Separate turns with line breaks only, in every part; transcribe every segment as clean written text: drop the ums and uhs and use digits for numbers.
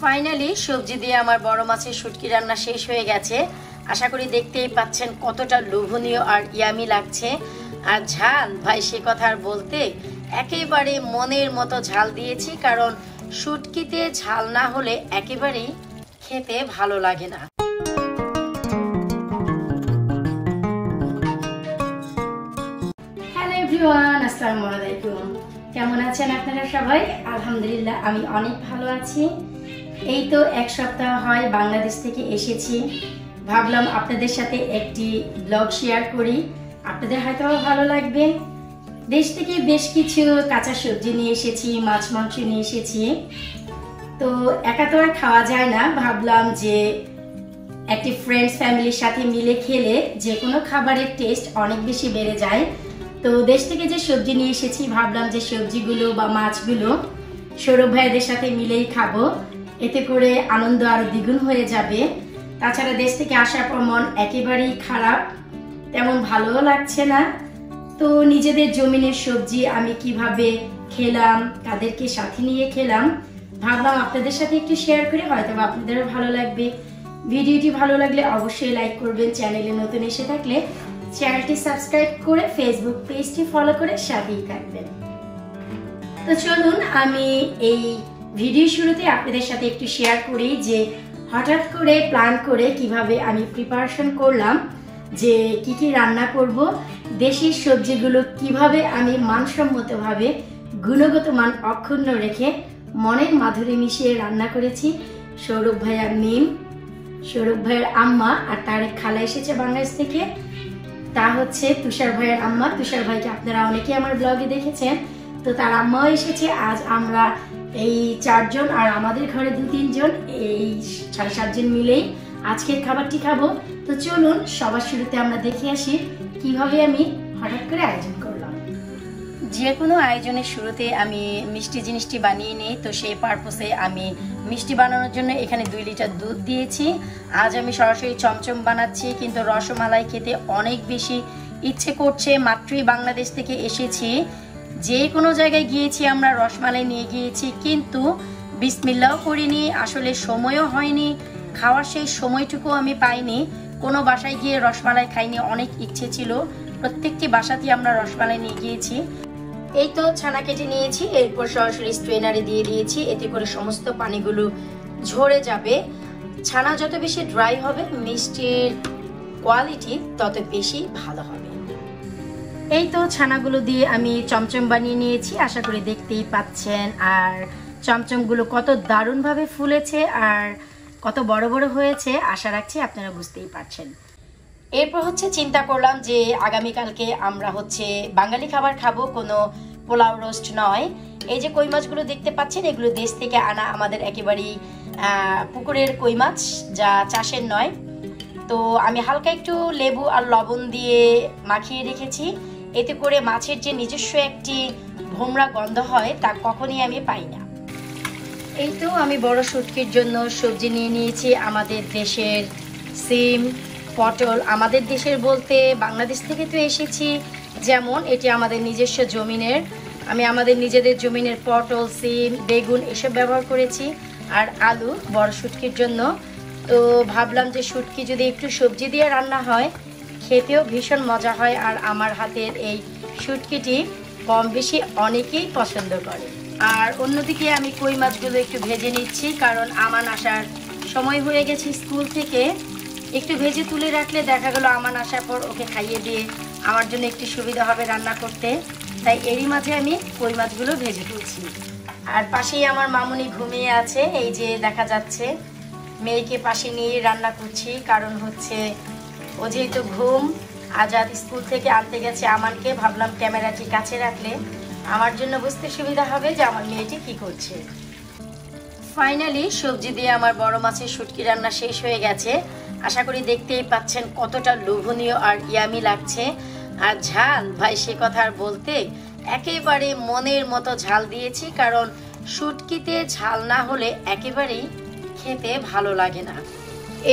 Finally সবজি দিয়ে আমার বড় মাছের শুটকি রান্না শেষ হয়ে গেছে। আশা করি দেখতেই পাচ্ছেন কতটা লোভনীয় আর ইয়ামি লাগছে। আর ঝাল ভাই সে কথা আর বলতে, একেবারে মনের মতো ঝাল দিয়েছি, কারণ শুটকিতে ঝাল না হলে একেবারেই খেতে ভালো লাগে না। হ্যালো এভরিওয়ান, আসসালামু আলাইকুম। কেমন আছেন আপনারা সবাই? আলহামদুলিল্লাহ আমি অনেক ভালো আছি। এই তো এক সপ্তাহ হয় বাংলাদেশ থেকে এসেছি, ভাবলাম আপনাদের সাথে একটি ব্লগ শেয়ার করি, আপনাদের হয়তো ভালো লাগবে। দেশ থেকে বেশ কিছু কাঁচা সবজি নিয়ে এসেছি, মাছ মাংস নিয়ে এসেছি। তো একা তো আর খাওয়া যায় না, ভাবলাম যে একটি ফ্রেন্ডস ফ্যামিলির সাথে মিলে খেলে যে কোনো খাবারের টেস্ট অনেক বেশি বেড়ে যায়। তো দেশ থেকে যে সবজি নিয়ে এসেছি, ভাবলাম যে সবজিগুলো বা মাছগুলো সৌরভ ভাইদের সাথে মিলেই খাবো, এতে করে আনন্দ আরো দ্বিগুণ হয়ে যাবে। তাছাড়া দেশ থেকে আসার পর মন একেবারেই খারাপ, তেমন ভালোও লাগছে না। তো নিজেদের জমিনের সবজি আমি কিভাবে খেলাম, তাদেরকে সাথে নিয়ে খেলাম, ভাবলাম আপনাদের সাথে একটু শেয়ার করে, হয়তো আপনাদেরও ভালো লাগবে। ভিডিওটি ভালো লাগলে অবশ্যই লাইক করবেন, চ্যানেলে নতুন এসে থাকলে চ্যানেলটি সাবস্ক্রাইব করে ফেসবুক পেজটি ফলো করে সাথেই থাকবেন। তো চলুন আমি এই ভিডিও শুরুতে আপনাদের সাথে একটু শেয়ার করি যে হঠাৎ করে প্ল্যান করে কিভাবে আমি প্রিপারেশন করলাম যে কি কি রান্না করব, দেশি সবজিগুলো কিভাবে আমি মানসম্মতভাবে গুণগত মান অক্ষুণ্ণ রেখে মনের মাধুরী মিশিয়ে রান্না করেছি। সৌরভ ভাইয়ার মিম, সৌরভ ভাইয়ের আম্মা আর তার এক খালা এসেছে বাংলাদেশ থেকে, তা হচ্ছে তুষার ভাইয়ের আম্মা। তুষার ভাইকে আপনারা অনেকেই আমার ব্লগে দেখেছেন, তো তার আম্মাও এসেছে। আজ আমরা এই 4 জন আর আমাদের ঘরে 2-3 জন, এই 6-7 জন মিলেই আজকের খাবারটি খাবো। তো চলুন সবার শুরুতে আমরা দেখে আসি কিভাবে আমি হঠাৎ করে আয়োজন করলাম। যে কোনো আয়োজনের শুরুতে আমি মিষ্টি জিনিসটি বানিয়ে নিই, তো সেই পারপোসে আমি মিষ্টি বানানোর জন্য এখানে 2 লিটার দুধ দিয়েছি। আজ আমি সরাসরি চমচম বানাচ্ছি, কিন্তু রসমালাই খেতে অনেক বেশি ইচ্ছে করছে। মাত্রই বাংলাদেশ থেকে এসেছি, যে কোনো জায়গায় গিয়েছি আমরা রসমালাই নিয়ে গিয়েছি, কিন্তু বিসমিল্লাও করিনি, আসলে সময়ও হয়নি, খাওয়ার সেই সময়টুকু আমি পাইনি। কোনো বাসায় গিয়ে রসমালাই খাইনি, অনেক ইচ্ছে ছিল। প্রত্যেকটি বাসাতেই আমরা রসমালাই নিয়ে গিয়েছি। এই তো ছানা কেটে নিয়েছি, এরপর সরাসরি স্ট্রেনারে দিয়ে দিয়েছি, এতে করে সমস্ত পানিগুলো ঝরে যাবে। ছানা যত বেশি ড্রাই হবে মিষ্টির কোয়ালিটি তত বেশি ভালো হবে। এই তো ছানাগুলো দিয়ে আমি চমচম বানিয়ে নিয়েছি, আশা করি দেখতেই পাচ্ছেন। আর চমচমগুলো কত দারুণভাবে ফুলেছে আর কত বড় বড় হয়েছে, আশা রাখছি আপনারা বুঝতেই পারছেন। এরপর হচ্ছে চিন্তা করলাম যে আগামীকালকে আমরা হচ্ছে বাঙালি খাবার খাবো, কোনো পোলাও রোস্ট নয়। এই যে কই মাছগুলো দেখতে পাচ্ছেন, এগুলো দেশ থেকে আনা, আমাদের একেবারেই পুকুরের কই মাছ, যা চাষের নয়। তো আমি হালকা একটু লেবু আর লবণ দিয়ে মাখিয়ে রেখেছি, এতে করে মাছের যে নিজস্ব একটি ভোমরা গন্ধ হয় তা কখনই আমি পাই না। এই তো আমি বড় শুটকির জন্য সবজি নিয়ে নিয়েছি। আমাদের দেশের সিম, পটল, আমাদের দেশের বলতে বাংলাদেশ থেকে তো এসেছি, যেমন এটি আমাদের নিজস্ব জমিনের, আমি আমাদের নিজেদের জমিনের পটল, সিম, বেগুন এসব ব্যবহার করেছি, আর আলু বড় শুটকির জন্য। তো ভাবলাম যে শুটকি যদি একটু সবজি দিয়ে রান্না হয় খেতেও ভীষণ মজা হয়, আর আমার হাতের এই শুটকিটি কম বেশি অনেকেই পছন্দ করে। আর অন্যদিকে আমি কই মাছগুলো একটু ভেজে নিচ্ছি, কারণ আমান আসার সময় হয়ে গেছে স্কুল থেকে, একটু ভেজে তুলে রাখলে দেখা গেল আমান আসার পর ওকে খাইয়ে দিয়ে আমার জন্য একটু সুবিধা হবে রান্না করতে, তাই এরই মাঝে আমি কই মাছগুলো ভেজে তুলছি। আর পাশেই আমার মামুনি ঘুমিয়ে আছে, এই যে দেখা যাচ্ছে। মেয়েকে পাশে নিয়ে রান্না করছি, কারণ হচ্ছে ও যেহেতু ঘুম, আজাদ স্কুল থেকে আনতে গেছে আমানকে, ভাবলাম ক্যামেরাটি কাছে রাখলে আমার জন্য বুঝতে সুবিধা হবে যে আমার মেয়েটি কি করছে। ফাইনালি সবজি দিয়ে আমার বড় মাছের শুটকি রান্না শেষ হয়ে গেছে। আশা করি দেখতেই পাচ্ছেন কতটা লোভনীয় আর ইয়ামি লাগছে। আর ঝাল ভাই সে কথা আর বলতে, একেবারে মনের মতো ঝাল দিয়েছি, কারণ শুটকিতে ঝাল না হলে একেবারেই খেতে ভালো লাগে না।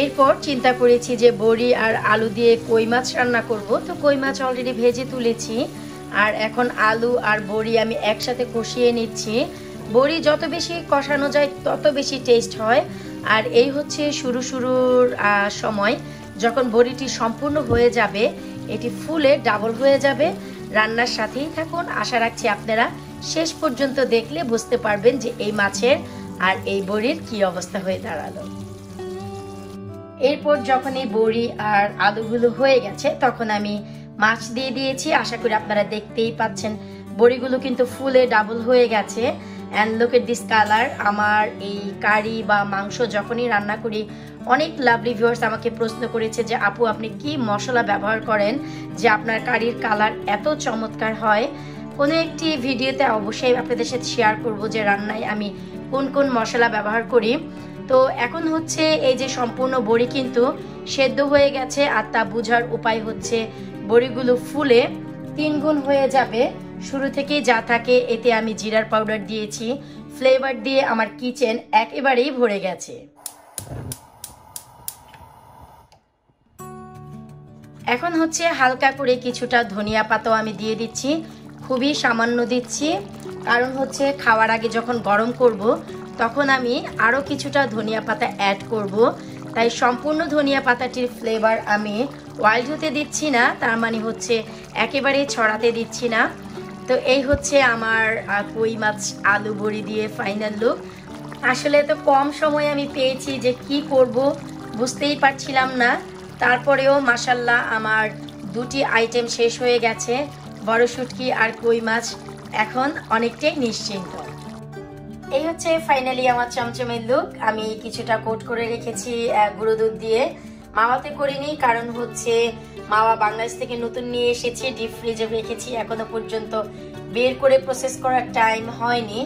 এরপর চিন্তা করেছি যে বড়ি আর আলু দিয়ে কই মাছ রান্না করব। তো কই মাছ অলরেডি ভেজে তুলেছি, আর এখন আলু আর বড়ি আমি একসাথে কষিয়ে নিচ্ছি। বড়ি যত বেশি কষানো যায় তত বেশি টেস্ট হয়। আর এই হচ্ছে শুরুর সময়, যখন বড়িটি সম্পূর্ণ হয়ে যাবে, এটি ফুলে ডাবল হয়ে যাবে। রান্নার সাথেই থাকুন, আশা রাখছি আপনারা শেষ পর্যন্ত দেখলে বুঝতে পারবেন যে এই মাছের আর এই বড়ির কি অবস্থা হয়ে দাঁড়ালো। এরপর যখন এই বড়ি আর আলুগুলো হয়ে গেছে তখন আমি মাছ দিয়ে দিয়েছি। আশা করি আপনারা দেখতেই পাচ্ছেন বড়িগুলো কিন্তু ফুলে ডাবল হয়ে গেছে। And look at this colour. আমার এই কারি বা মাংস যখনই রান্না করি, অনেক লাভলি ভিউয়ার্স আমাকে প্রশ্ন করেছে যে আপু আপনি কি মশলা ব্যবহার করেন যে আপনার কারির কালার এত চমৎকার হয়। কোনো একটি ভিডিওতে অবশ্যই আপনাদের সাথে শেয়ার করব যে রান্নায় আমি কোন কোন মশলা ব্যবহার করি। তো এখন হচ্ছে এই যে সম্পূর্ণ বড়ি কিন্তু সেদ্ধ হয়ে গেছে, আর তা বোঝার উপায় হচ্ছে বড়িগুলো ফুলে 3 গুণ হয়ে যাবে। শুরু থেকেই যা থাকে, এতে আমি জিরার পাউডার দিয়েছি, ফ্লেভার দিয়ে আমার কিচেন একেবারেই ভরে গেছে। এখন হচ্ছে হালকা করে কিছুটা ধনিয়া পাতাও আমি দিয়ে দিচ্ছি, খুবই সামান্য দিচ্ছি, কারণ হচ্ছে খাওয়ার আগে যখন গরম করব তখন আমি আরও কিছুটা ধনিয়া পাতা অ্যাড করব। তাই সম্পূর্ণ ধনিয়া পাতাটির ফ্লেভার আমি ওয়াইল্ড হতে দিচ্ছি না, তার মানে হচ্ছে একেবারে ছড়াতে দিচ্ছি না। তো এই হচ্ছে আমার কই মাছ আলু বড়ি দিয়ে ফাইনাল লুক। আসলে তো কম সময় আমি পেয়েছি যে কি করব বুঝতেই পারছিলাম না, তারপরেও মাশাল্লাহ আমার 2টি আইটেম শেষ হয়ে গেছে, বড় শুটকি আর কই মাছ। এখন অনেকটাই নিশ্চিন্ত। এই হচ্ছে ফাইনালি আমার চমচমের লুক। আমি কিছুটা কোট করে রেখেছি গুঁড়ো দুধ দিয়ে, মাওয়াতে করিনি, কারণ হচ্ছে মাওয়া বাংলাদেশ থেকে নতুন নিয়ে এসেছি, ডিপ ফ্রিজে রেখেছি, এখনো পর্যন্ত বের করে প্রসেস করার টাইম হয়নি।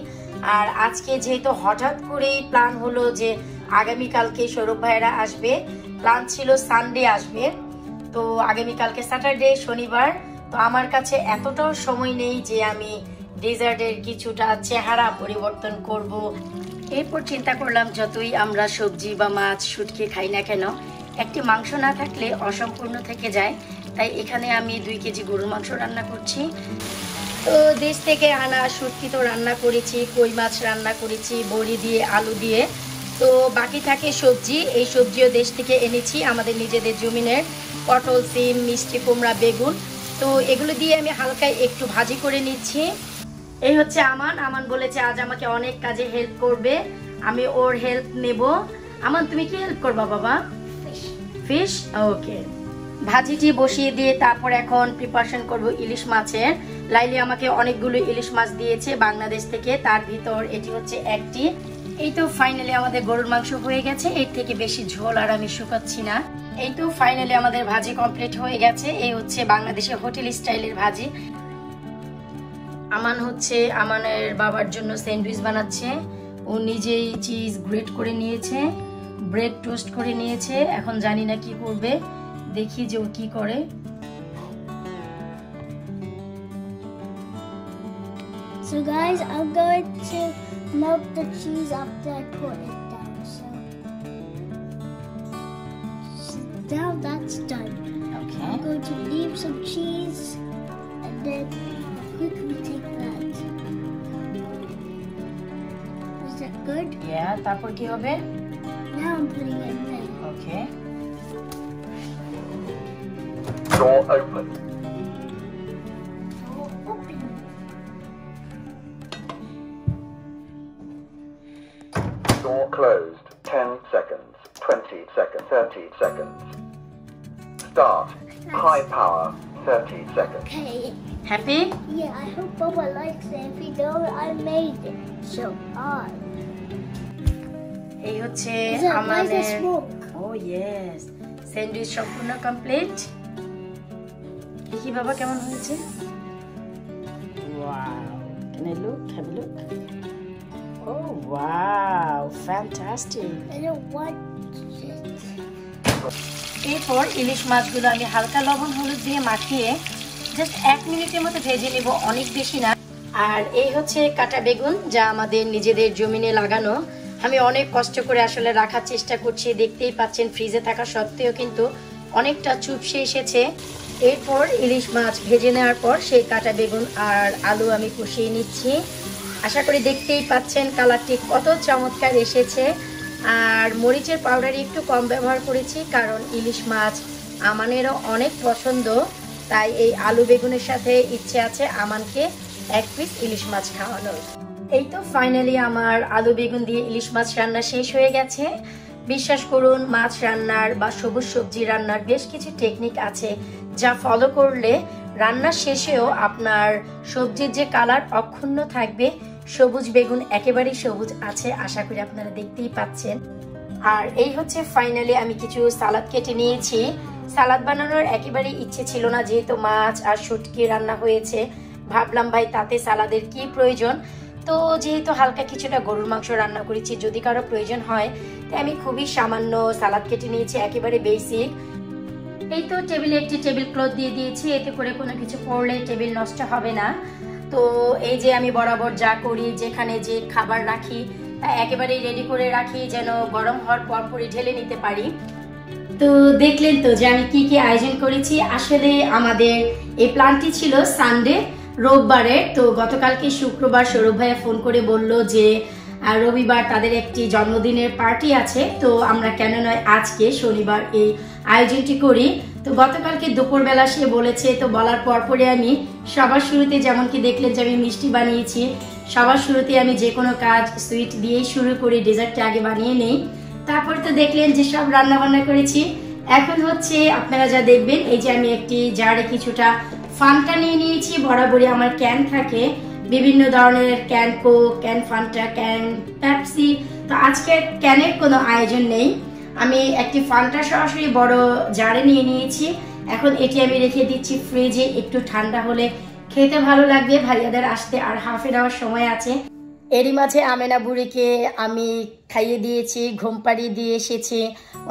আর আজকে যেহেতু হঠাৎ করেই প্ল্যান হলো যে আগামীকালকে সৌরভ ভাইয়েরা আসবে, প্ল্যান ছিল সানডে আসবে, তো আগামীকালকে স্যাটারডে শনিবার, তো আমার কাছে এতটাও সময় নেই যে আমি ডেজার্টের কিছুটা চেহারা পরিবর্তন করব। এরপর চিন্তা করলাম যতই আমরা সবজি বা মাছ শুটকি খাই না কেন, একটি মাংস না থাকলে অসম্পূর্ণ থেকে যায়। তাই এখানে আমি 2 কেজি গরুর মাংস রান্না করছি। তো দেশ থেকে আনা শুটকি তো রান্না করেছি, কই মাছ রান্না করেছি বড়ি দিয়ে আলু দিয়ে, তো বাকি থাকে সবজি। এই সবজিও দেশ থেকে এনেছি, আমাদের নিজেদের জমিনের, পটল, সিম, মিষ্টি কুমড়া, বেগুন। তো এগুলো দিয়ে আমি হালকা একটু ভাজি করে নিচ্ছি। এই হচ্ছে আমান বলেছে আজ আমাকে অনেক কাজে হেল্প করবে, আমি ওর হেল্প নেব। আমান তুমি কি হেল্প করবা বাবা? ফিশ। ওকে, ভাজিটি বসিয়ে দিয়ে তারপর এখন প্রিপারেশন করব ইলিশ মাছের। লাইলি আমাকে অনেকগুলো ইলিশ মাছ দিয়েছে বাংলাদেশ থেকে, তার ভিতর এটি হচ্ছে একটি। এই তো ফাইনালি আমাদের গরুর মাংস হয়ে গেছে, এর থেকে বেশি ঝোল আর আমি শুকাচ্ছি না। এই তো ফাইনালি আমাদের ভাজি কমপ্লিট হয়ে গেছে। এই হচ্ছে বাংলাদেশের হোটেল স্টাইলের ভাজি। আমান হচ্ছে আমানের বাবার জন্য স্যান্ডউইচ বানাচ্ছে, ও নিজেই চিজ গ্রেট করে নিয়েছে, ব্রেড টোস্ট করে নিয়েছে, এখন জানি না কি করবে, দেখি যে ও কি করে।
So guys, I'm going to melt the cheese after I put it down. So now that's done.
Okay.
I'm going to leave some cheese and then quickly take that. Is that good?
Yeah, তারপর কি হবে?
Now I'm putting it in there.
Okay.
Door open.
Door open.
Door closed. 10 seconds. 20 seconds. 30 seconds. Start. High power. 30 seconds.
Okay.
Happy?
Yeah, I hope Baba likes it. If he don't, I made it. So hard.
এই হচ্ছে
Is that why
আমাদের
the smoke?
Oh yes, sandwich সম্পূর্ণ complete. দেখি বাবা কেমন হয়েছে। Wow, can I look? Have a look. Oh wow, fantastic.
I don't want it.
এরপর ইলিশ মাছগুলো আমি হালকা লবণ হলুদ দিয়ে মাখিয়ে জাস্ট 1 মিনিটের মতো ভেজে নেব, অনেক বেশি না। আর এই হচ্ছে কাটা বেগুন, যা আমাদের নিজেদের জমিনে লাগানো। আমি অনেক কষ্ট করে আসলে রাখার চেষ্টা করছি, দেখতেই পাচ্ছেন ফ্রিজে থাকা সত্ত্বেও কিন্তু অনেকটা চুপসে এসেছে। এরপর ইলিশ মাছ ভেজে নেওয়ার পর সেই কাটা বেগুন আর আলু আমি কষিয়ে নিচ্ছি। আশা করি দেখতেই পাচ্ছেন কালারটি কত চমৎকার এসেছে। আর মরিচের পাউডার একটু কম ব্যবহার করেছি, কারণ ইলিশ মাছ আমানেরও অনেক পছন্দ, তাই এই আলু বেগুনের সাথে ইচ্ছে আছে আমানকে 1 পিস ইলিশ মাছ খাওয়ানোর। এই তো ফাইনালি আমার আলু বেগুন দিয়ে ইলিশ মাছ রান্না শেষ হয়ে গেছে। বিশ্বাস করুন, মাছ রান্নার বা সবুজ সবজি রান্নার বেশ কিছু টেকনিক আছে যা ফলো করলে রান্নার শেষেও আপনার সবজির যে কালার অক্ষুণ্ণ থাকবে। সবুজ বেগুন একেবারেই সবুজ আছে, আশা করি আপনারা দেখতেই পাচ্ছেন। আর এই হচ্ছে ফাইনালি আমি কিছু সালাদ কেটে নিয়েছি। সালাদ বানানোর একেবারেই ইচ্ছে ছিল না, যেহেতু মাছ আর শুটকি রান্না হয়েছে। ভাবলাম ভাই তাতে সালাদের কি প্রয়োজন, তো যেহেতু হালকা কিছুটা গরুর মাংস রান্না করেছি, যদি কারো প্রয়োজন হয় তাই আমি খুবই সামান্য সালাদ কেটে নিয়েছি, একেবারে বেসিক। এই তো টেবিলে একটি টেবিল ক্লথ দিয়ে দিয়েছি, এতে করে কোনো কিছু পড়লে টেবিল নষ্ট হবে না। তো এই যে আমি বরাবর যা করি, যেখানে যে খাবার রাখি তা একেবারেই রেডি করে রাখি, যেন গরম হওয়ার পরপরই ঢেলে নিতে পারি। তো দেখলেন তো যে আমি কি কি আয়োজন করেছি। আসলে আমাদের এই প্ল্যানটি ছিল সানডে, রোববারে। তো গতকালকে শুক্রবার সৌরভ ভাইয়া ফোন করে বলল যে রবিবার তাদের একটি জন্মদিনের পার্টি আছে, তো আমরা কেন নয় আজকে শনিবার এই আয়োজনটি করি। তো গতকালকে দুপুরবেলা সে বলেছে, তো বলার পরপরে আমি সবার শুরুতে যেমন কি দেখলেন যে আমি মিষ্টি বানিয়েছি। সবার শুরুতে আমি যে কোনো কাজ সুইট দিয়েই শুরু করি, ডেজার্টটা আগে বানিয়ে নেই, তারপর তো দেখলেন যে সব রান্না বান্না করেছি। এখন হচ্ছে আপনারা যা দেখবেন, এই যে আমি একটি জারে কিছুটা ফান্টা নিয়ে নিয়েছি। বরাবরই আমার ক্যান থাকে, বিভিন্ন ধরনের can Coke, can Fanta, can Pepsi. তো আজকে ক্যানের কোনো আয়োজন নেই, আমি একটি ফান্টা সরাসরি বড় জারে নিয়ে নিয়েছি। এখন এটি আমি রেখে দিচ্ছি ফ্রিজে, একটু ঠান্ডা হলে খেতে ভালো লাগবে। ভাইয়াদের আসতে আর হাফ এন আওয়ার সময় আছে। এরই মাঝে আমেনা বুড়িকে আমি খাইয়ে দিয়েছি, ঘুম পাড়িয়ে দিয়ে এসেছি।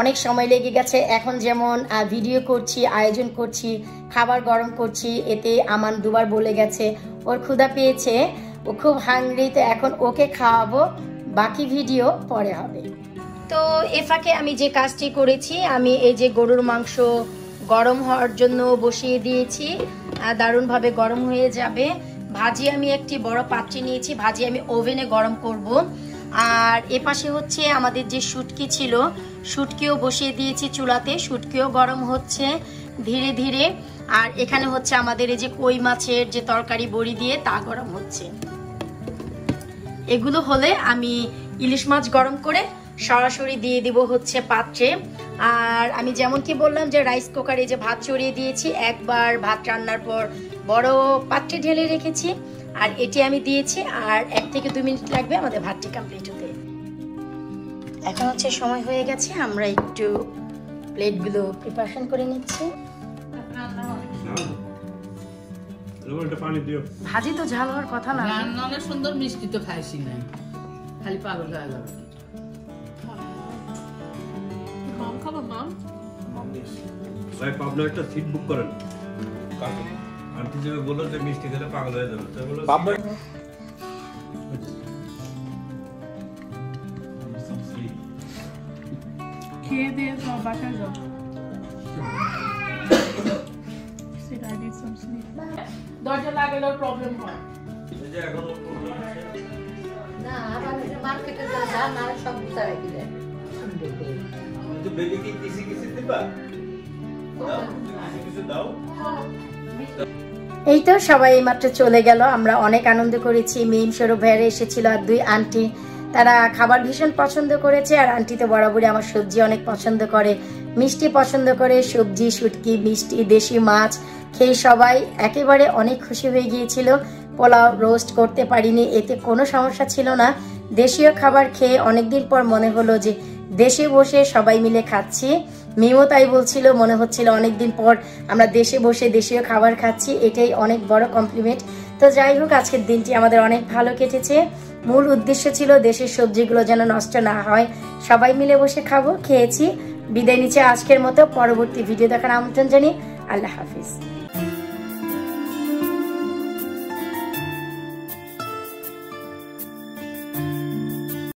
অনেক সময় লেগে গেছে, এখন যেমন ভিডিও করছি, আয়োজন করছি, খাবার গরম করছি, এতে আমান দুবার বলে গেছে ওর ক্ষুধা পেয়েছে, ও খুব হাংরি। তো এখন ওকে খাওয়াবো, বাকি ভিডিও পরে হবে। তো এফাকে আমি যে কাজটি করেছি, আমি এই যে গরুর মাংস গরম হওয়ার জন্য বসিয়ে দিয়েছি, দারুণভাবে গরম হয়ে যাবে। ভাজি আমি একটি বড় পাত্রে নিয়েছি, ভাজি আমি ওভেনে গরম করব। আর এপাশে হচ্ছে আমাদের যে শুটকি ছিল, শুটকিও বসিয়ে দিয়েছি চুলাতে, শুটকিও গরম হচ্ছে ধীরে ধীরে। আর এখানে হচ্ছে আমাদের এই যে কই মাছের যে তরকারি বড়ি দিয়ে তা গরম হচ্ছে। এগুলো হলে আমি ইলিশ মাছ গরম করে সরাসরি দিয়ে দিব হচ্ছে পাত্রে। আর আমি যেমন কি বললাম যে রাইস কুকারে যে ভাত চড়িয়ে দিয়েছি, একবার ভাত রান্নার পর বড় পাত্রে ঢেলে রেখেছি, আর এটি আমি দিয়েছি। আর 1 থেকে 2 মিনিট লাগবে আমাদের ভাতটি কমপ্লিট হতে। এখন হচ্ছে সময় হয়ে গেছে, আমরা একটু প্লেটগুলো প্রিপারেশন করে নিচ্ছি। ভাজি তো ঝাল হওয়ার কথা না,
অনেক সুন্দর মিষ্টি তো খাইছি নাই, খালি পাগল হয়ে যাবে। খাবো মাম,
ভাই পাবনা একটা সিট বুক করেন। আন্টি যে বললো যে মিষ্টি খেলে পাগল হয়ে যাবে, তাই বললো পাবনা
খেয়ে দিয়ে যাও, বাসায় যাও। দরজা লাগালে প্রবলেম হয়
যে এখনো প্রবলেম আছে
না, আবার মার্কেটে যা না সব গুছাই দিলে
তো বেবি কি কিসি দিবা, দাও কিছু দাও।
এই তো সবাই মাত্র চলে গেল, আমরা অনেক আনন্দ করেছি। মিম, সৌরভ ভাইয়ারা এসেছিল আর 2 আন্টি, তারা খাবার ভীষণ পছন্দ করেছে। আর আন্টি তো বরাবরই আমার সবজি অনেক পছন্দ করে, মিষ্টি পছন্দ করে। সবজি, শুটকি, মিষ্টি, দেশি মাছ খেয়ে সবাই একেবারে অনেক খুশি হয়ে গিয়েছিল। পোলাও রোস্ট করতে পারিনি, এতে কোনো সমস্যা ছিল না। দেশীয় খাবার খেয়ে অনেকদিন পর মনে হলো যে দেশে বসে সবাই মিলে খাচ্ছি। মিমও তাই বলছিল, মনে হচ্ছিল অনেকদিন পর আমরা দেশে বসে দেশীয় খাবার খাচ্ছি, এটাই অনেক বড় কমপ্লিমেন্ট। তো যাই হোক, আজকের দিনটি আমাদের অনেক ভালো কেটেছে। মূল উদ্দেশ্য ছিল দেশের সবজিগুলো যেন নষ্ট না হয়, সবাই মিলে বসে খাবো, খেয়েছি। বিদায় নিচ্ছে আজকের মতো, পরবর্তী ভিডিও দেখার আমন্ত্রণ জানিয়ে আল্লাহ হাফিজ।